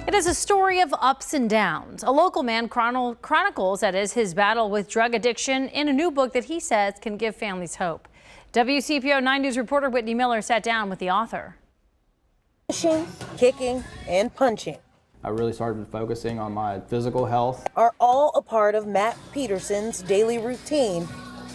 It is a story of ups and downs. A local man chronicles, that is, his battle with drug addiction in a new book that he says can give families hope. WCPO 9 News reporter Whitney Miller sat down with the author. Pushing, kicking, and punching I really started focusing on my physical health. Are all a part of Matt Peterson's daily routine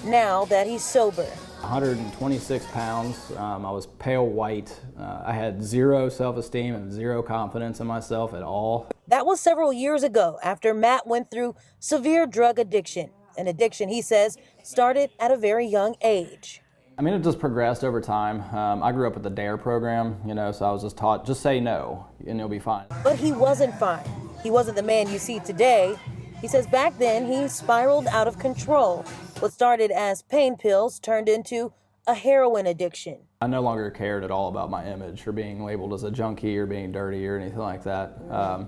now that he's sober. 126 pounds, I was pale white, I had zero self-esteem and zero confidence in myself at all. That was several years ago after Matt went through severe drug addiction, an addiction he says started at a very young age. I mean, it just progressed over time. I grew up with the DARE program, so I was just taught, just say no and you'll be fine. But he wasn't fine. He wasn't the man you see today. He says back then he spiraled out of control. What started as pain pills turned into a heroin addiction. I no longer cared at all about my image or being labeled as a junkie or being dirty or anything like that.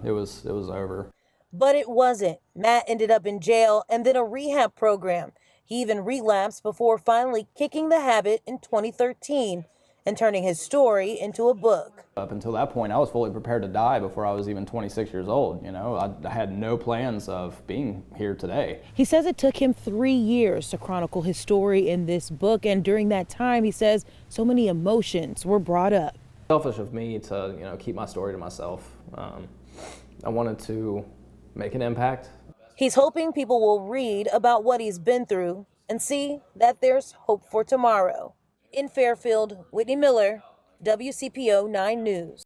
It was over. But it wasn't. Matt ended up in jail and then a rehab program. He even relapsed before finally kicking the habit in 2013 and turning his story into a book. Up until that point, I was fully prepared to die before I was even 26 years old. I had no plans of being here today. He says it took him 3 years to chronicle his story in this book. And during that time, he says so many emotions were brought up. Selfish of me to, keep my story to myself. I wanted to make an impact. He's hoping people will read about what he's been through and see that there's hope for tomorrow. In Fairfield, Whitney Miller, WCPO 9 News.